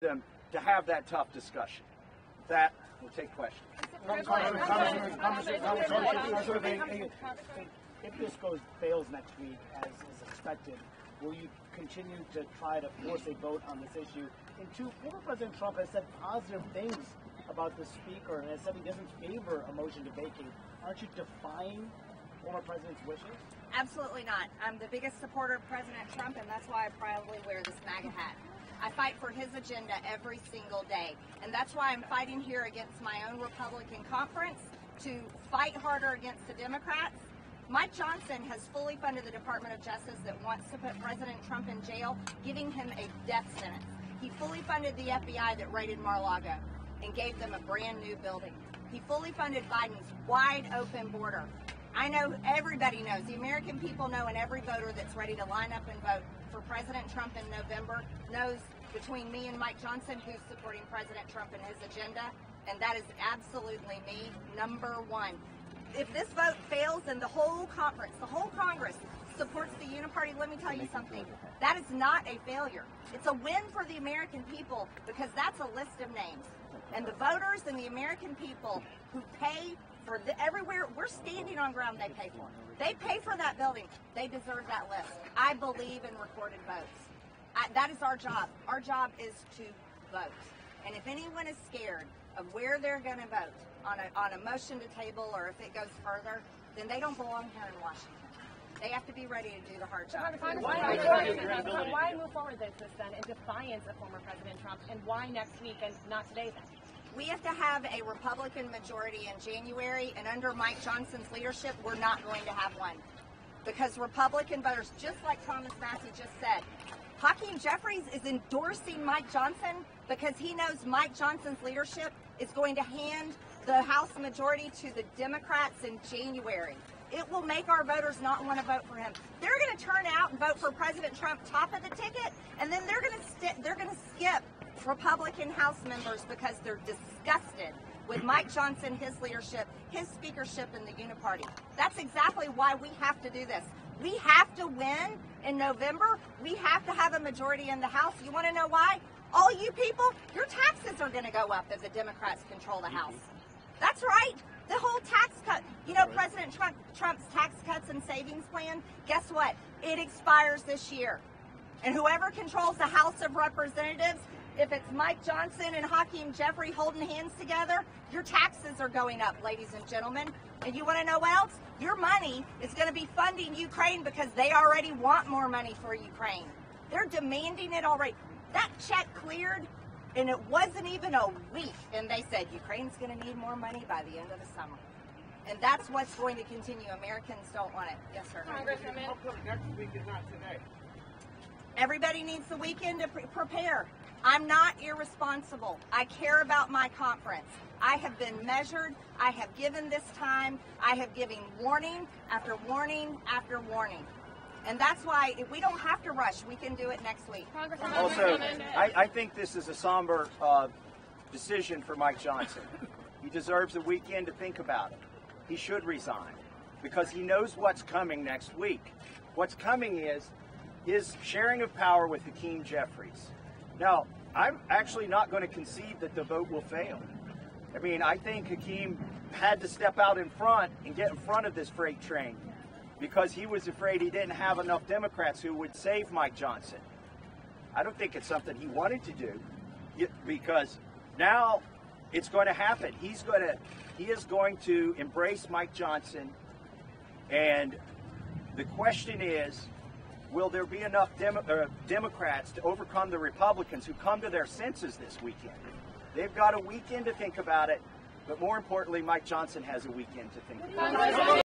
them to have that tough discussion. That will take questions. If this fails next week, as is expected, will you continue to try to force a vote on this issue? And two, former President Trump has said positive things about the speaker and has said he doesn't favor a motion to vacate. Aren't you defying former president's wishes? Absolutely not. I'm the biggest supporter of President Trump, and that's why I proudly wear this MAGA hat. I fight for his agenda every single day, and that's why I'm fighting here against my own Republican conference to fight harder against the Democrats. Mike Johnson has fully funded the Department of Justice that wants to put President Trump in jail, giving him a death sentence. He fully funded the FBI that raided Mar-a-Lago and gave them a brand new building. He fully funded Biden's wide open border. I know everybody knows, the American people know, and every voter that's ready to line up and vote for President Trump in November knows between me and Mike Johnson who's supporting President Trump and his agenda, and that is absolutely me, number one. If this vote fails and the whole conference, the whole Congress supports the Uniparty, let me tell you something, that is not a failure. It's a win for the American people because that's a list of names. And the voters and the American people who pay for everywhere, we're standing on ground they pay for. They pay for that building. They deserve that list. I believe in recorded votes. That is our job. Our job is to vote. And if anyone is scared of where they're going to vote on a motion to table or if it goes further, then they don't belong here in Washington. They have to be ready to do the hard job. Why move forward with this then in defiance of former President Trump, and why next week and not today then? We have to have a Republican majority in January, and under Mike Johnson's leadership, we're not going to have one. Because Republican voters, just like Thomas Massey just said, Hakeem Jeffries is endorsing Mike Johnson because he knows Mike Johnson's leadership is going to hand the House majority to the Democrats in January. It will make our voters not want to vote for him. They're going to turn out and vote for President Trump top of the ticket, and then they're going to skip Republican House members because they're disgusted with Mike Johnson, his leadership, his speakership in the Uniparty. That's exactly why we have to do this. We have to win in November. We have to have a majority in the House. You want to know why? All you people, your taxes are going to go up if the Democrats control the House. That's right. The whole tax cut, you know, President Trump's tax cuts and savings plan, guess what? It expires this year. And whoever controls the House of Representatives, if it's Mike Johnson and Hakeem Jeffries holding hands together, your taxes are going up, ladies and gentlemen. And you want to know what else? Your money is going to be funding Ukraine because they already want more money for Ukraine. They're demanding it already. That check cleared, and it wasn't even a week, and they said Ukraine's going to need more money by the end of the summer. And that's what's going to continue. Americans don't want it. Yes, sir. Congressman. Next week is not today. Everybody needs the weekend to prepare. I'm not irresponsible. I care about my conference. I have been measured. I have given this time. I have given warning after warning after warning. And that's why if we don't have to rush, we can do it next week. Also, I think this is a somber decision for Mike Johnson. He deserves a weekend to think about it. He should resign because he knows what's coming next week. What's coming is his sharing of power with Hakeem Jeffries. Now, I'm actually not going to concede that the vote will fail. I mean, I think Hakeem had to step out in front and get in front of this freight train because he was afraid he didn't have enough Democrats who would save Mike Johnson. I don't think it's something he wanted to do because now it's going to happen. He is going to embrace Mike Johnson, and the question is, will there be enough Democrats to overcome the Republicans who come to their senses this weekend? They've got a weekend to think about it, but more importantly, Mike Johnson has a weekend to think about it.